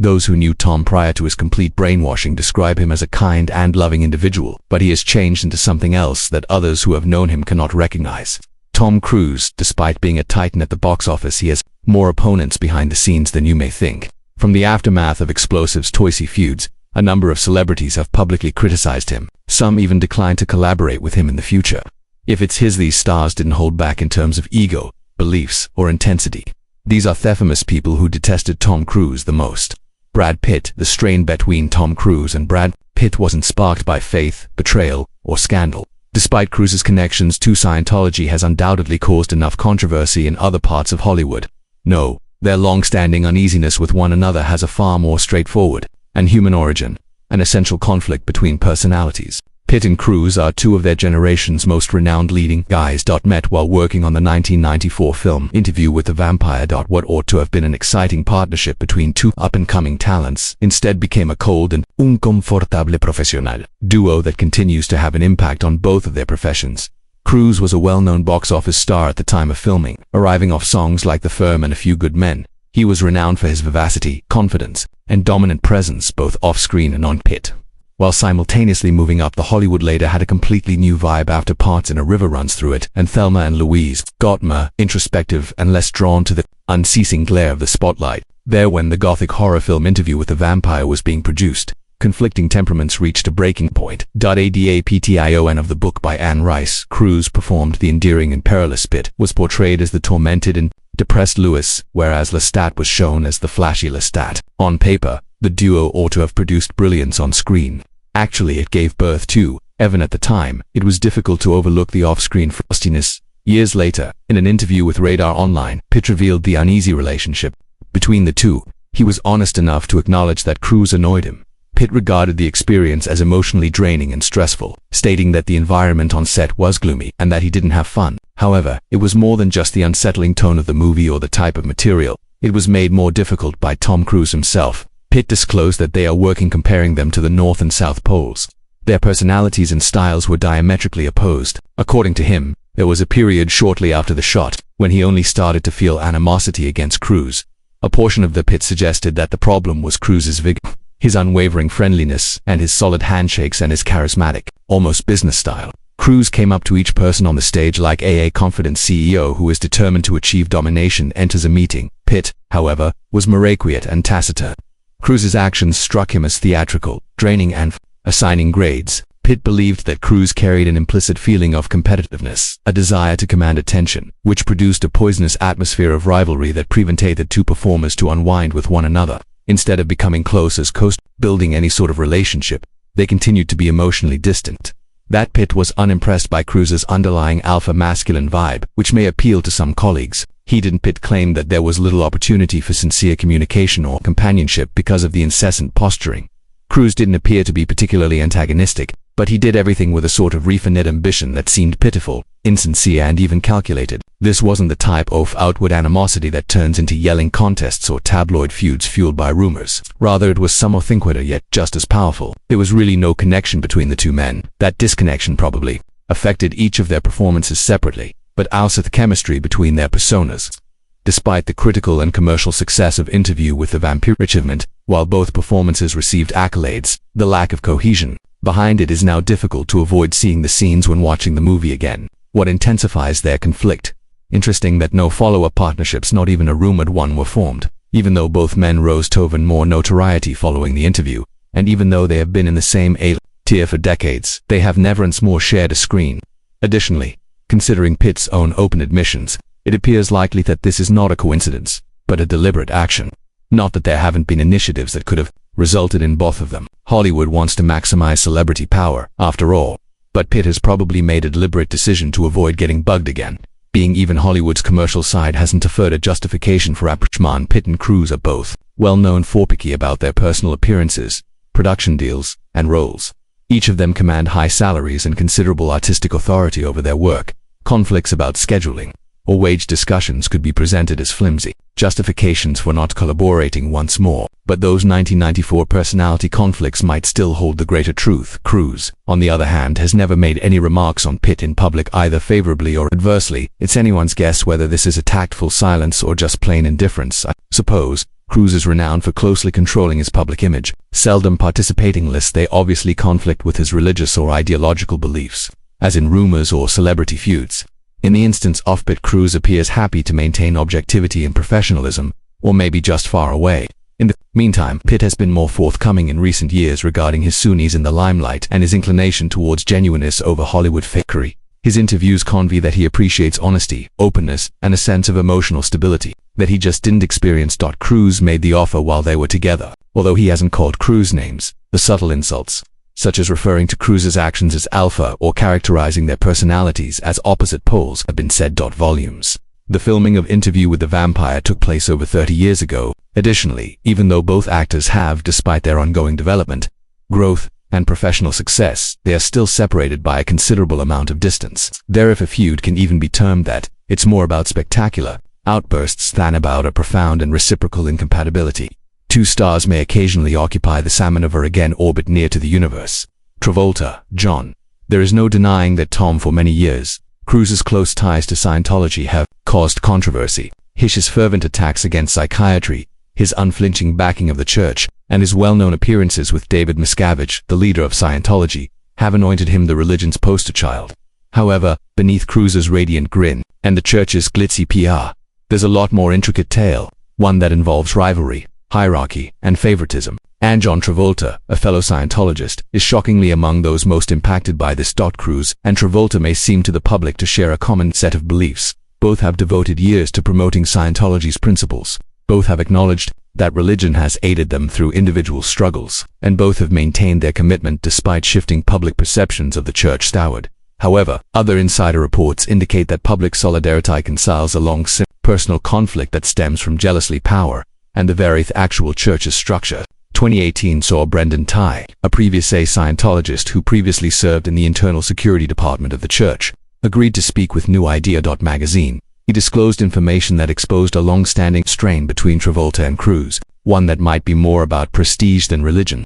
Those who knew Tom prior to his complete brainwashing describe him as a kind and loving individual, but he has changed into something else that others who have known him cannot recognize. Tom Cruise, despite being a titan at the box office, he has more opponents behind the scenes than you may think. From the aftermath of Explosive's Toysy Feuds, a number of celebrities have publicly criticized him. Some even declined to collaborate with him in the future. If it's these stars didn't hold back in terms of ego, beliefs, or intensity. These are the famous people who detested Tom Cruise the most. Brad Pitt. The strain between Tom Cruise and Brad Pitt wasn't sparked by faith, betrayal, or scandal. Despite Cruise's connections to Scientology has undoubtedly caused enough controversy in other parts of Hollywood. No, their long-standing uneasiness with one another has a far more straightforward and human origin, an essential conflict between personalities. Pitt and Cruise are two of their generation's most renowned leading guys. Met while working on the 1994 film Interview with the Vampire. What ought to have been an exciting partnership between two up-and-coming talents instead became a cold and inconfortable profesional duo that continues to have an impact on both of their professions. Cruise was a well-known box office star at the time of filming, arriving off songs like The Firm and A Few Good Men. He was renowned for his vivacity, confidence, and dominant presence both off-screen and on Pitt, while simultaneously moving up the Hollywood ladder had a completely new vibe after Parts in a River Runs Through It and Thelma and Louise got more introspective and less drawn to the unceasing glare of the spotlight. There when the gothic horror film Interview with the Vampire was being produced, conflicting temperaments reached a breaking point. Adaptation of the book by Anne Rice, Cruise performed the endearing and perilous Pitt, was portrayed as the tormented and depressed Lewis, whereas Lestat was shown as the flashy Lestat. On paper, the duo ought to have produced brilliance on screen. Actually, it gave birth to, even at the time, it was difficult to overlook the off-screen frostiness. Years later, in an interview with Radar Online, Pitt revealed the uneasy relationship between the two. He was honest enough to acknowledge that Cruise annoyed him. Pitt regarded the experience as emotionally draining and stressful, stating that the environment on set was gloomy and that he didn't have fun. However, it was more than just the unsettling tone of the movie or the type of material. It was made more difficult by Tom Cruise himself. Pitt disclosed that they are working comparing them to the North and South Poles. Their personalities and styles were diametrically opposed. According to him, there was a period shortly after the shot when he only started to feel animosity against Cruise. A portion of the Pitt suggested that the problem was Cruise's vigor, his unwavering friendliness, and his solid handshakes and his charismatic, almost business style. Cruise came up to each person on the stage like a confident CEO who is determined to achieve domination enters a meeting. Pitt, however, was more quiet and taciturn. Cruise's actions struck him as theatrical, draining and assigning grades. Pitt believed that Cruise carried an implicit feeling of competitiveness, a desire to command attention, which produced a poisonous atmosphere of rivalry that prevented the two performers to unwind with one another. Instead of becoming close as building any sort of relationship, they continued to be emotionally distant. That Pitt was unimpressed by Cruise's underlying alpha masculine vibe, which may appeal to some colleagues. Pitt claimed that there was little opportunity for sincere communication or companionship because of the incessant posturing. Cruise didn't appear to be particularly antagonistic, but he did everything with a sort of refinite ambition that seemed pitiful, insincere and even calculated. This wasn't the type of outward animosity that turns into yelling contests or tabloid feuds fueled by rumors. Rather, it was something quieter yet just as powerful. There was really no connection between the two men. That disconnection probably affected each of their performances separately, but also the chemistry between their personas. Despite the critical and commercial success of Interview with the Vampire achievement, while both performances received accolades, the lack of cohesion behind it is now difficult to avoid seeing the scenes when watching the movie again. What intensifies their conflict? Interesting that no follow-up partnerships, not even a rumored one, were formed. Even though both men rose to even more notoriety following the interview, and even though they have been in the same A-tier for decades, they have never once more shared a screen. Additionally, considering Pitt's own open admissions, it appears likely that this is not a coincidence, but a deliberate action. Not that there haven't been initiatives that could have resulted in both of them. Hollywood wants to maximize celebrity power, after all, but Pitt has probably made a deliberate decision to avoid getting bugged again. Being even Hollywood's commercial side hasn't offered a justification for approachment. Pitt and Cruise are both well known for picky about their personal appearances, production deals, and roles. Each of them command high salaries and considerable artistic authority over their work. Conflicts about scheduling or wage discussions could be presented as flimsy justifications for not collaborating once more, but those 1994 personality conflicts might still hold the greater truth. Cruise, on the other hand, has never made any remarks on Pitt in public either favorably or adversely. It's anyone's guess whether this is a tactful silence or just plain indifference. I suppose Cruise is renowned for closely controlling his public image, seldom participating lest they obviously conflict with his religious or ideological beliefs, as in rumors or celebrity feuds. In the instance of Pitt, Cruise appears happy to maintain objectivity and professionalism, or maybe just far away. In the meantime, Pitt has been more forthcoming in recent years regarding his Sunnis in the limelight and his inclination towards genuineness over Hollywood fakery. His interviews convey that he appreciates honesty, openness, and a sense of emotional stability that he just didn't experience. Cruise made the offer while they were together, although he hasn't called Cruise names. The subtle insults, such as referring to Cruise's actions as alpha or characterizing their personalities as opposite poles, have been said. Volumes. The filming of Interview with the Vampire took place over 30 years ago. Additionally, even though both actors have, despite their ongoing development, growth, and professional success, they are still separated by a considerable amount of distance. If a feud can even be termed that, it's more about spectacular outbursts than about a profound and reciprocal incompatibility. Two stars may occasionally occupy the Samanover again orbit near to the universe. Travolta, John. There is no denying that Tom, for many years, Cruise's close ties to Scientology have caused controversy. His fervent attacks against psychiatry, his unflinching backing of the church, and his well-known appearances with David Miscavige, the leader of Scientology, have anointed him the religion's poster child. However, beneath Cruise's radiant grin and the church's glitzy PR, there's a lot more intricate tale, one that involves rivalry, hierarchy, and favoritism. And John Travolta, a fellow Scientologist, is shockingly among those most impacted by this. Cruise and Travolta may seem to the public to share a common set of beliefs. Both have devoted years to promoting Scientology's principles. Both have acknowledged that religion has aided them through individual struggles, and both have maintained their commitment despite shifting public perceptions of the church soured. However, other insider reports indicate that public solidarity reconciles along personal conflict that stems from jealousy, power, and the very actual church's structure. 2018 saw Brendan Ty, a previous Scientologist who previously served in the internal security department of the church, agreed to speak with New Idea. Magazine. He disclosed information that exposed a long-standing strain between Travolta and Cruise, one that might be more about prestige than religion.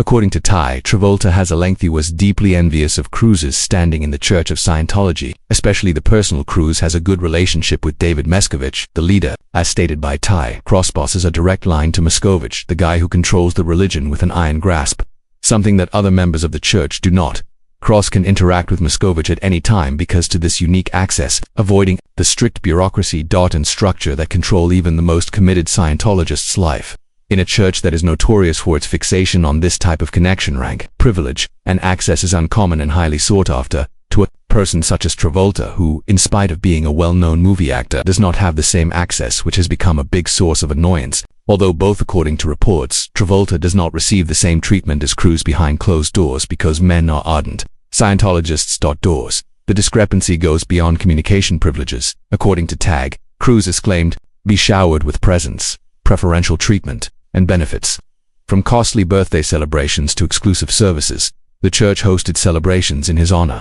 According to Ty, Travolta was deeply envious of Cruise's standing in the Church of Scientology, especially the personal. Cruise has a good relationship with David Miscavige, the leader. As stated by Ty, Crossboss is a direct line to Miscavige, the guy who controls the religion with an iron grasp, something that other members of the church do not. Cross can interact with Miscavige at any time because to this unique access, avoiding the strict bureaucracy and structure that control even the most committed Scientologist's life. In a church that is notorious for its fixation on this type of connection, rank, privilege, and access is uncommon and highly sought after. To a person such as Travolta, who, in spite of being a well-known movie actor, does not have the same access, which has become a big source of annoyance. Although both, according to reports, Travolta does not receive the same treatment as Cruise behind closed doors because men are ardent Scientologists. Doors. The discrepancy goes beyond communication privileges. According to Tag, Cruise is claimed be showered with presents, preferential treatment, and benefits. From costly birthday celebrations to exclusive services, the church hosted celebrations in his honor.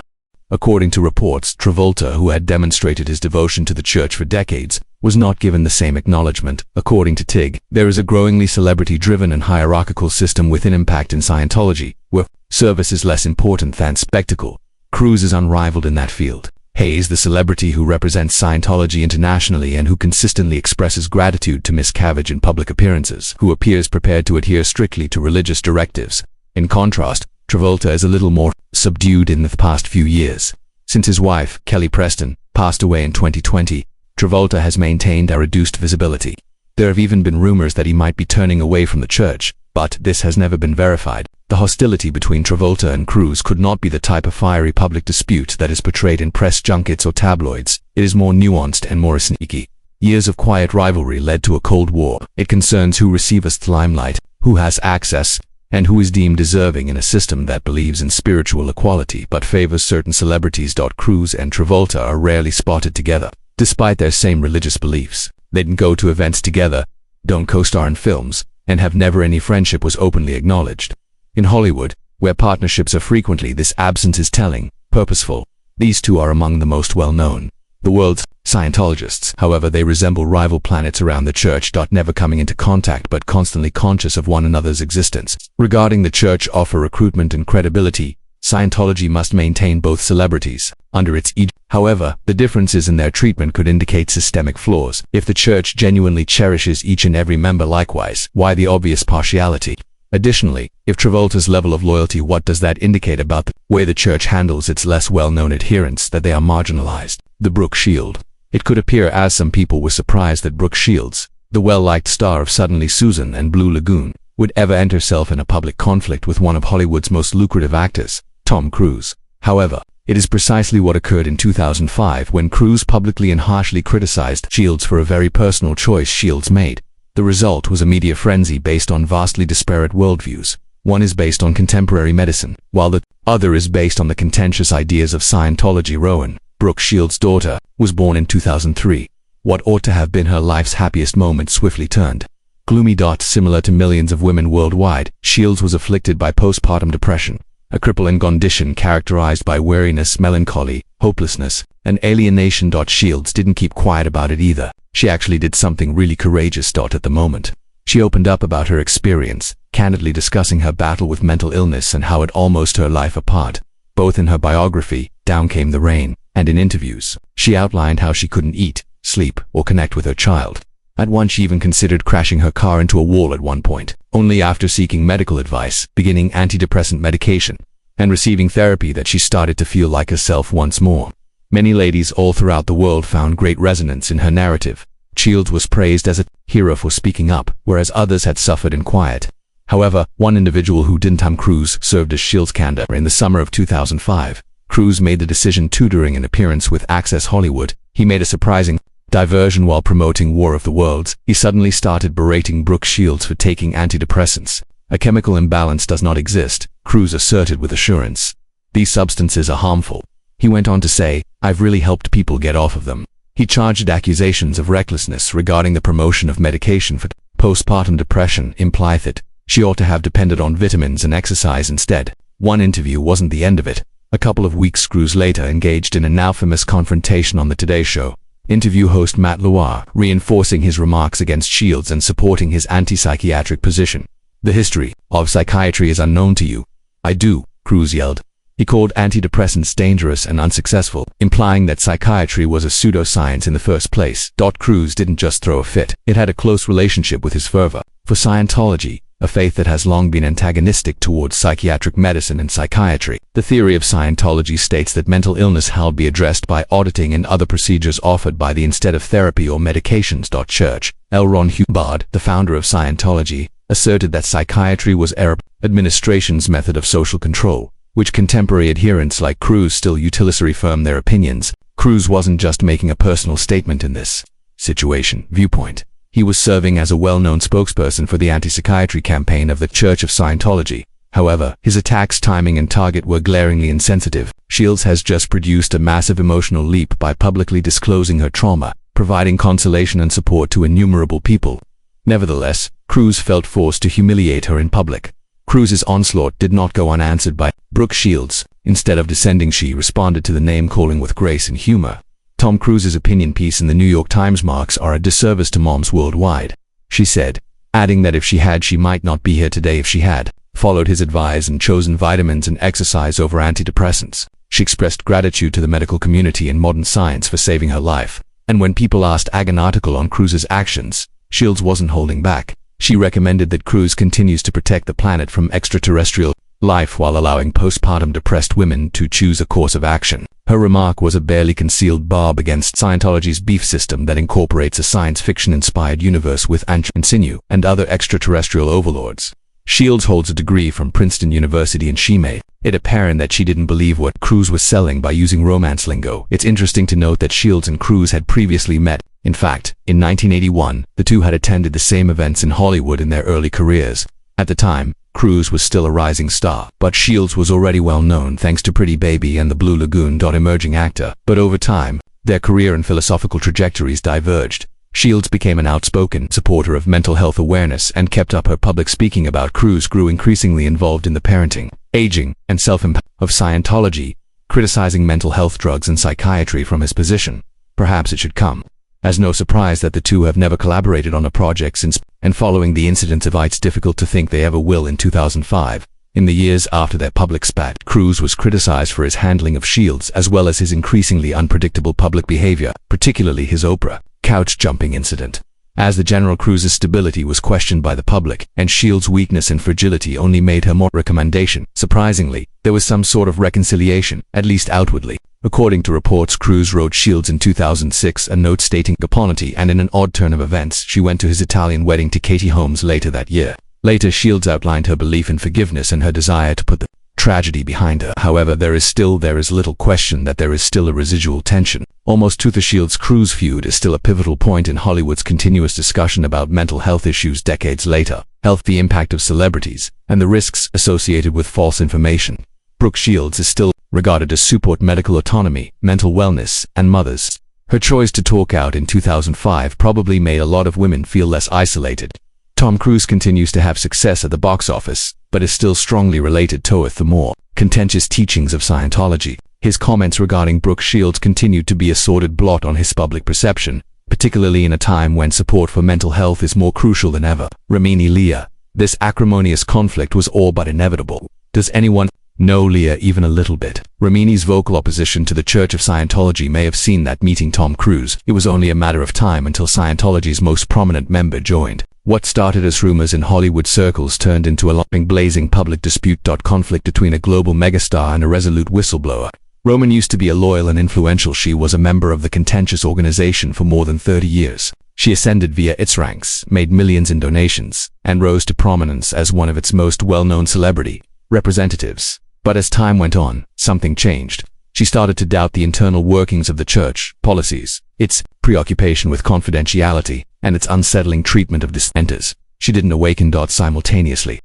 According to reports, Travolta, who had demonstrated his devotion to the church for decades, was not given the same acknowledgement. According to Tig, there is a growingly celebrity-driven and hierarchical system within Impact in Scientology, where service is less important than spectacle. Cruise is unrivaled in that field. Hayes, the celebrity who represents Scientology internationally and who consistently expresses gratitude to Miscavige in public appearances, who appears prepared to adhere strictly to religious directives. In contrast, Travolta is a little more subdued in the past few years. Since his wife, Kelly Preston, passed away in 2020, Travolta has maintained a reduced visibility. There have even been rumors that he might be turning away from the church, but this has never been verified. The hostility between Travolta and Cruise could not be the type of fiery public dispute that is portrayed in press junkets or tabloids. It is more nuanced and more sneaky. Years of quiet rivalry led to a Cold War. It concerns who receives the limelight, who has access, and who is deemed deserving in a system that believes in spiritual equality but favors certain celebrities. Cruise and Travolta are rarely spotted together. Despite their same religious beliefs, they didn't go to events together, don't co-star in films, and have never any friendship was openly acknowledged. In Hollywood, where partnerships are frequently, this absence is telling, purposeful. These two are among the most well-known. The world's Scientologists, however, they resemble rival planets around the church. Never coming into contact but constantly conscious of one another's existence. Regarding the church offer recruitment and credibility, Scientology must maintain both celebrities under its However, the differences in their treatment could indicate systemic flaws. If the church genuinely cherishes each and every member likewise, why the obvious partiality? Additionally, if Travolta's level of loyalty, what does that indicate about the way the church handles its less well-known adherents, that they are marginalized? The Brooke Shield. It could appear as some people were surprised that Brooke Shields, the well-liked star of Suddenly Susan and Blue Lagoon, would ever enter herself in a public conflict with one of Hollywood's most lucrative actors, Tom Cruise. However, it is precisely what occurred in 2005 when Cruise publicly and harshly criticized Shields for a very personal choice Shields made. The result was a media frenzy based on vastly disparate worldviews. One is based on contemporary medicine, while the other is based on the contentious ideas of Scientology. Rowan, Brooke Shields' daughter, was born in 2003. What ought to have been her life's happiest moment swiftly turned gloomy. Similar to millions of women worldwide, Shields was afflicted by postpartum depression, a crippling condition characterized by weariness, melancholy, hopelessness, and alienation. Shields didn't keep quiet about it either. She actually did something really courageous. At the moment, she opened up about her experience, candidly discussing her battle with mental illness and how it almost tore her life apart. Both in her biography, Down Came the Rain, and in interviews, she outlined how she couldn't eat, sleep, or connect with her child. At once she even considered crashing her car into a wall at one point. Only after seeking medical advice, beginning antidepressant medication, and receiving therapy that she started to feel like herself once more. Many ladies all throughout the world found great resonance in her narrative. Shields was praised as a hero for speaking up, whereas others had suffered in quiet. However, one individual who didn't. Tom Cruise served as Shields' candor. In the summer of 2005, Cruise made the decision to, during an appearance with Access Hollywood, he made a surprising diversion while promoting War of the Worlds. He suddenly started berating Brooke Shields for taking antidepressants. A chemical imbalance does not exist, Cruise asserted with assurance. These substances are harmful. He went on to say, I've really helped people get off of them. He charged accusations of recklessness regarding the promotion of medication for postpartum depression, implied that she ought to have depended on vitamins and exercise instead. One interview wasn't the end of it. A couple of weeks, Cruise later engaged in a now famous confrontation on the Today Show. Interview host Matt Lauer, reinforcing his remarks against Shields and supporting his anti-psychiatric position. The history of psychiatry is unknown to you. I do, Cruise yelled. He called antidepressants dangerous and unsuccessful, implying that psychiatry was a pseudoscience in the first place. Cruise didn't just throw a fit. It had a close relationship with his fervor for Scientology, a faith that has long been antagonistic towards psychiatric medicine and psychiatry. The theory of Scientology states that mental illness shall be addressed by auditing and other procedures offered by the instead of therapy or medications. Church L. Ron Hubbard, the founder of Scientology, asserted that psychiatry was Arab administration's method of social control, which contemporary adherents like Cruise still utilitarian affirm their opinions. Cruise wasn't just making a personal statement in this situation viewpoint. He was serving as a well-known spokesperson for the anti-psychiatry campaign of the Church of Scientology. However, his attacks' timing and target were glaringly insensitive. Shields has just produced a massive emotional leap by publicly disclosing her trauma, providing consolation and support to innumerable people. Nevertheless, Cruise felt forced to humiliate her in public. Cruise's onslaught did not go unanswered by Brooke Shields. Instead of descending, she responded to the name-calling with grace and humor. Tom Cruise's opinion piece in the New York Times marks are a disservice to moms worldwide, she said, adding that if she had, she might not be here today if she had followed his advice and chosen vitamins and exercise over antidepressants. She expressed gratitude to the medical community and modern science for saving her life. And when people asked an article on Cruise's actions, Shields wasn't holding back. She recommended that Cruise continues to protect the planet from extraterrestrial life while allowing postpartum depressed women to choose a course of action. Her remark was a barely concealed barb against Scientology's beef system that incorporates a science fiction-inspired universe with Sinew and other extraterrestrial overlords. Shields holds a degree from Princeton University, and she made it apparent that she didn't believe what Cruise was selling by using romance lingo. It's interesting to note that Shields and Cruise had previously met. In fact, in 1981, the two had attended the same events in Hollywood in their early careers. At the time, Cruise was still a rising star, but Shields was already well known thanks to Pretty Baby and the Blue Lagoon. Emerging actor. But over time, their career and philosophical trajectories diverged. Shields became an outspoken supporter of mental health awareness and kept up her public speaking about. Cruise grew increasingly involved in the parenting, aging, and self-empowerment of Scientology, criticizing mental health drugs and psychiatry from his position. Perhaps it should come as no surprise that the two have never collaborated on a project since, and following the incidents of it's difficult to think they ever will. In 2005, In the years after their public spat, Cruise was criticized for his handling of Shields as well as his increasingly unpredictable public behavior, particularly his Oprah couch jumping incident. As the General Cruise's stability was questioned by the public, and Shields' weakness and fragility only made her more recommendation. Surprisingly, there was some sort of reconciliation, at least outwardly. According to reports, Cruise wrote Shields in 2006 a note stating apology, and in an odd turn of events, she went to his Italian wedding to Katie Holmes later that year. Later, Shields outlined her belief in forgiveness and her desire to put the tragedy behind her. However, there is little question that there is still a residual tension. Almost to the Shields-Cruise feud is still a pivotal point in Hollywood's continuous discussion about mental health issues decades later. Health, the impact of celebrities, and the risks associated with false information. Brooke Shields is still regarded to support medical autonomy, mental wellness, and mothers. Her choice to talk out in 2005 probably made a lot of women feel less isolated. Tom Cruise continues to have success at the box office, but is still strongly related to the more contentious teachings of Scientology. His comments regarding Brooke Shields continued to be a sordid blot on his public perception, particularly in a time when support for mental health is more crucial than ever. Ramini Leah. This acrimonious conflict was all but inevitable. Does anyone know Leah even a little bit? Ramini's vocal opposition to the Church of Scientology may have seen that meeting Tom Cruise. It was only a matter of time until Scientology's most prominent member joined. What started as rumors in Hollywood circles turned into a blazing public dispute. Conflict between a global megastar and a resolute whistleblower. Roman used to be a loyal and influential. She was a member of the contentious organization for more than 30 years. She ascended via its ranks, made millions in donations, and rose to prominence as one of its most well-known celebrity representatives. But as time went on, something changed. She started to doubt the internal workings of the church, policies, its preoccupation with confidentiality, and its unsettling treatment of dissenters. She didn't awaken. Simultaneously,